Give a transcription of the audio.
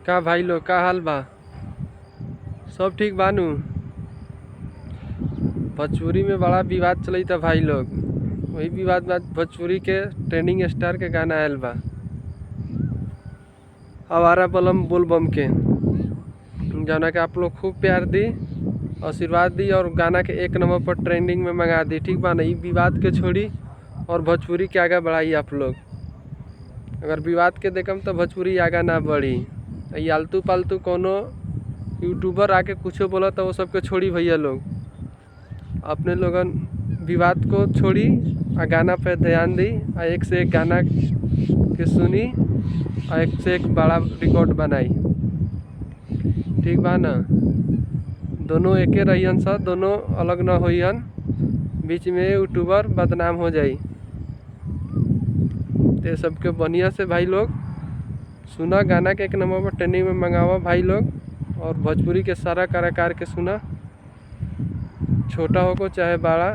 का भाई लोग का हाल बा? सब ठीक बानू? भोजपुरी में बड़ा विवाद चलता भाई लोग। वही विवाद में भोजपुरी के ट्रेंडिंग स्टार के गाना आयल बा, आवारा बलम बोल बम के, जौना के आप लोग खूब प्यार दी, आशीर्वाद दी और गाना के 1 नंबर पर ट्रेंडिंग में मंगा दी। ठीक बा ना? ई विवाद के छोड़ी और भोजपुरी के आगे बढ़ाई आप लोग। अगर विवाद के देखम तो भोजपुरी आगा ना बढ़ी। ई आलतू पालतू कोनो यूट्यूबर आके कुछो बोला तो वो सबके छोड़ी भैया लोग। अपने लोगन विवाद को छोड़ी आ गाना पे ध्यान दी, आ एक से एक गाना के सुनी, आ एक से एक बड़ा रिकॉर्ड बनाई। ठीक बा ना? दोनों एके रहियन सा, दोनों अलग न होइहन, बीच में यूट्यूबर बदनाम हो जाई। ते सबके बढ़िया से भाई लोग सुना, गाना के 1 नंबर पर ट्रेंडिंग में मंगावा भाई लोग, और भोजपुरी के सारा कलाकार के सुना, छोटा हो को चाहे बड़ा।